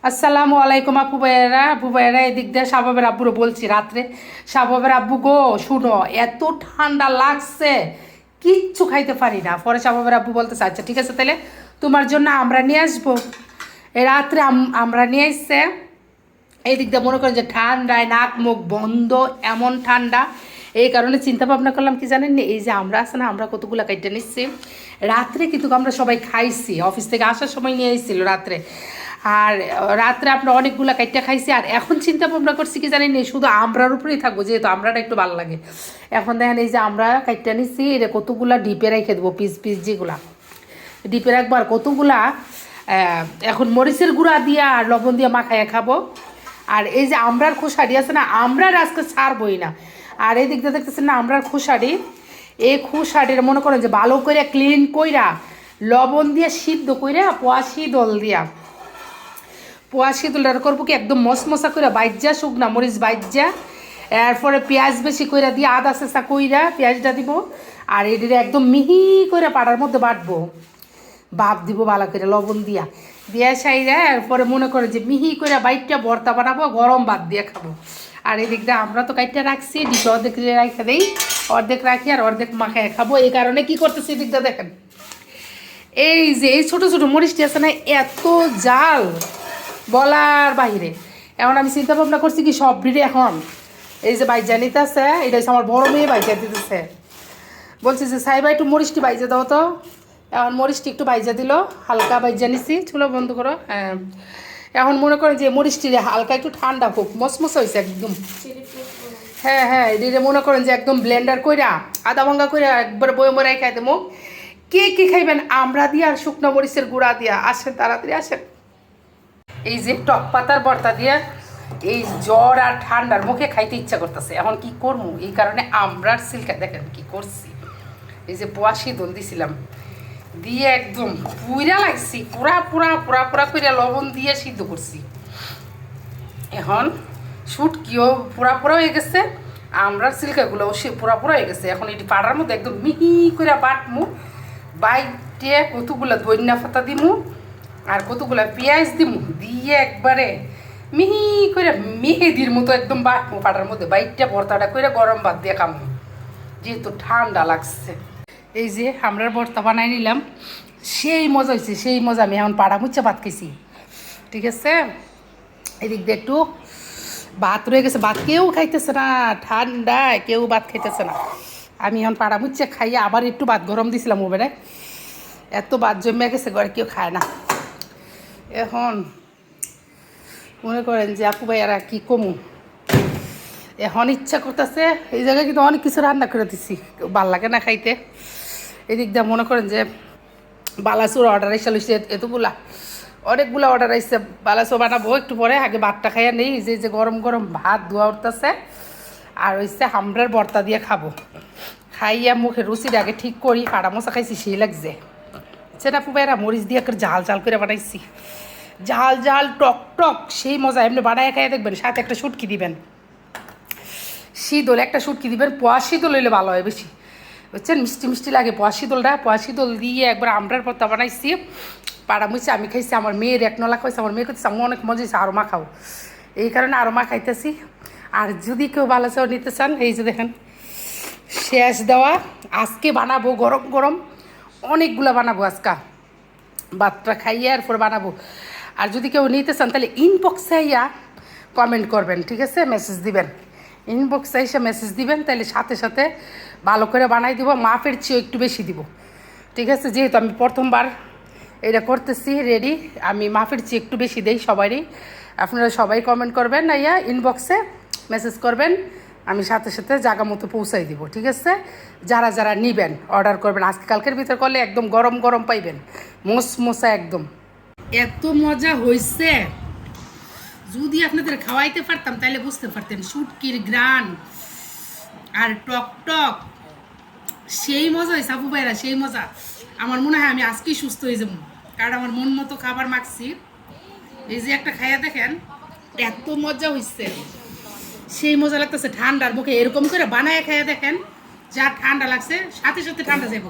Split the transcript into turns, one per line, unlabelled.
আসসালামু আলাইকুম আপু ভাইয়েরা এদিক দিয়ে শাবাবের আব্বুরও বলছি রাত্রে, শাবাবের আব্বু গো শুনো, এত ঠান্ডা লাগছে কিচ্ছু খাইতে পারি না। পরে শাবাবের আব্বু বলতেছে আচ্ছা ঠিক আছে তাহলে তোমার জন্য আমরা নিয়ে আসবো। এই রাত্রে আমরা নিয়ে আসছে। এই দিক দিয়ে মনে করেন যে ঠান্ডায় নাক মুখ বন্ধ, এমন ঠান্ডা। এই কারণে চিন্তা ভাবনা করলাম কি জানেন, এই যে আমরা আছে না, আমরা কতগুলো কাইটা নিচ্ছি রাত্রে, কিন্তু আমরা সবাই খাইছি, অফিস থেকে আসার সময় নিয়ে এসেছিল রাত্রে। আর রাত্রে আমরা অনেকগুলো কাইটা খাইছি। আর এখন চিন্তা ভাবনা করছি কি জানেন, শুধু আমরার উপরেই থাকবো, যেহেতু আমরাটা একটু ভালো লাগে। এখন দেখেন এই যে আমরা কাইটা নিচ্ছি, এটা কতগুলা ডিপে রেখে দেবো, পিস পিস যেগুলা ডিপে রাখবো। আর কতগুলা এখন মরিচের গুঁড়া দিয়া আর লবণ দিয়ে মাখাইয়া খাবো। আর এই যে আমরার খোসারি আছে না, আমরার আজকে ছাড়বই না। আর এই দিকটা দেখতেছেন না আমরার খোসারি, এই খোসারির মনে করেন যে ভালো করে ক্লিন কইরা লবণ দিয়ে সিদ্ধ কইরা পোয়াশি দল দিয়া, পোয়াশি দলটা করবো কি একদম মশমশা কইরা বাইজা, শুকনা মরিচ বাইজা, এরপরে পেঁয়াজ বেশি কইরা দিয়ে আদা চেঁচা কইরা পেঁয়াজটা দিব। আর এটির একদম মিহি কইরা পাড়ার মধ্যে বাটবো, ভাপ দিব ভালো করে লবণ দিয়া দিয়া সাইরা। এরপরে মনে করে যে মিহি করে বাইকটা ভর্তা বানাবো, গরম ভাত দিয়ে খাবো। আর এদিক দিয়ে আমরা তো কাইটটা রাখছি, ডিশে অর্ধেক রাখা দেই, অর্ধেক রাখি আর অর্ধেক মাখায় খাবো। এই কারণে কি করতেছি এদিকটা দেখেন, এই যে এই ছোটো ছোটো মরিচটি আছে না, এত জাল বলার বাহিরে। এখন আমি চিন্তা ভাবনা করছি কি সব ভিড়ে এখন এই যে বাইজা নিতে আছে, এটা হচ্ছে আমার বড় মেয়ে বাইজা দিতেছে। বলছি যে সাইবা একটু মরিচটি বাইজা দাও তো। এখন মরিচটি একটু বাইজা দিল, হালকা বাইজা নিছি, চুলো বন্ধ করো। হ্যাঁ, এখন মনে করেন যে মরিচটি হালকা একটু ঠান্ডা হোক, মসমস হয়েছে একদম। হ্যাঁ হ্যাঁ, এদিকে মনে করেন যে একদম ব্লেন্ডার কইরা আদা ভাঙ্গা কইরা একবার বয়ে মরাই খাই দেবো। কে কে খাইবেন আমরা দিয়া আর শুকনো মরিচের গুঁড়া দিয়া? আসেন তাড়াতাড়ি আসেন। এই যে টক পাতার ভর্তা দিয়ে এই জ্বর আর ঠান্ডার মুখে খাইতে ইচ্ছা করতেছে। এখন কি করবো, এই কারণে আমরার সিল্কা দেখেন কি করছি, এই যে পোয়াশি দল দিছিলাম দিয়ে একদম পুরা লাগছি, পুরা পুরা পুরা পুরা করে লবণ দিয়ে সিদ্ধ করছি। এখন শুটকিও পুরা পুরা হয়ে গেছে, আমরার সিল্কাগুলোও সে পুরা পুরা হয়ে গেছে। এখন এটি পাড়ার মধ্যে একদম মিহি করে বাটমু, বাইটে কতগুলো ধনিয়া পাতা দিমু আর কতগুলো পেঁয়াজ দিমু, দিয়ে একবারে মিহি করে মেহেদির মতো একদম বাটমু পাড়ার মধ্যে, বাইটটা ভর্তাটা করে গরম ভাত দিয়ে খামু, যেহেতু ঠান্ডা লাগছে। এই যে আমরা ভর্তা বানাই নিলাম, সেই মজা হয়েছে, সেই মজা। আমি এখন পাড়া মুচ্ছা ভাত খাইছি, ঠিক আছে। এদিক দিয়ে একটু ভাত রয়ে গেছে, ভাত কেউ খাইতেছে না, ঠান্ডায় কেউ ভাত খাইতেছে না। আমি এখন পাড়া মুচ্ছা খাইয়ে আবার একটু ভাত গরম দিছিলাম ওবেরে, এত ভাত জমে গেছে ঘরে কেউ খায় না। এখন মনে করেন যে আপু ভাইয়ারা কি কমু, এখন ইচ্ছা করতেছে। এই জায়গায় কিন্তু অনেক কিছু রান্না করে দিছি, ভাল লাগে না খাইতে। এদিক দিয়ে মনে করেন যে বালাসুর অর্ডার এসে লইছে এতগুলা, অনেকগুলো অর্ডার আসছে। বালাসু বানাবো একটু পরে, আগে ভাতটা খাইয়া নেই। যে গরম গরম ভাত ধোয়া উঠতেছে আর হচ্ছে হামড়ার ভর্তা দিয়ে খাবো। খাইয়া মুখে রুচির আগে ঠিক করি, পাড়া মশা খাইছি সেই লাগছে। সেটা পুবাইরা মরিচ দিয়ে একটা ঝাল ঝাল করে বানাইছি, ঝাল ঝাল টক টক, সেই মজা। এমনি বানায় খাইয়া দেখবেন, সাথে একটা শুটকি দিবেন, শীতল একটা শুটকি দিবেন। পোয়া শীতল হইলে ভালো হয় বেশি, বুঝছেন, মিষ্টি মিষ্টি লাগে পোয়া শীতলটা। পোয়া শীতল দিয়ে একবার আমরার ভর্তা বানাইছি, পাড়া মুছে আমি খাইছি, আমার মেয়ের এক নলা খাইছে, আমার মেয়ে খাইছে, আমার অনেক মজা হয়েছে, আরও মা খাও। এই কারণে আরও মা খাইতেছি। আর যদি কেউ ভালো চাও নিতে চান, এই যে দেখেন শেষ দেওয়া, আজকে বানাবো গরম গরম অনেকগুলো বানাবো আজকা, ভাতটা খাইয়ে এরপর বানাবো। আর যদি কেউ নিতে চান তাহলে ইনবক্সে আইয়া কমেন্ট করবেন, ঠিক আছে, মেসেজ দিবেন, ইনবক্সে এসে মেসেজ দিবেন, তাহলে সাথে সাথে ভালো করে বানাই দিব, মাপের চেয়েও একটু বেশি দিব, ঠিক আছে। যেহেতু আমি প্রথমবার এটা করতেছি রেডি, আমি মাপের চেয়ে একটু বেশি দেই সবারই। আপনারা সবাই কমেন্ট করবেন, না ইয়া ইনবক্সে মেসেজ করবেন, আমি সাথে সাথে জায়গা মতো পৌঁছাই দিব, ঠিক আছে। যারা যারা নিবেন অর্ডার করবেন, আজকে কালকের ভিতর করলে একদম গরম গরম পাইবেন, মোসমোসা একদম। এত মজা হয়েছে, যদি আপনাদের খাওয়াইতে পারতাম তাহলে বুঝতে পারতেন শুটকির গ্রান আর টক টক, সেই মজা হয়েছে আপু ভাইরা, সেই মজা। আমার মনে হয় আমি আজকেই সুস্থ হয়ে যাবো, কারণ আমার মন মতো খাবার মাখছি। এই যে একটা খাইয়া দেখেন, এত মজা হয়েছে, সেই মজা লাগতেছে। ঠান্ডার মুখে এরকম করে বানায় খাইয়া দেখেন, যা ঠান্ডা লাগছে সাথে সাথে ঠান্ডা যাবো।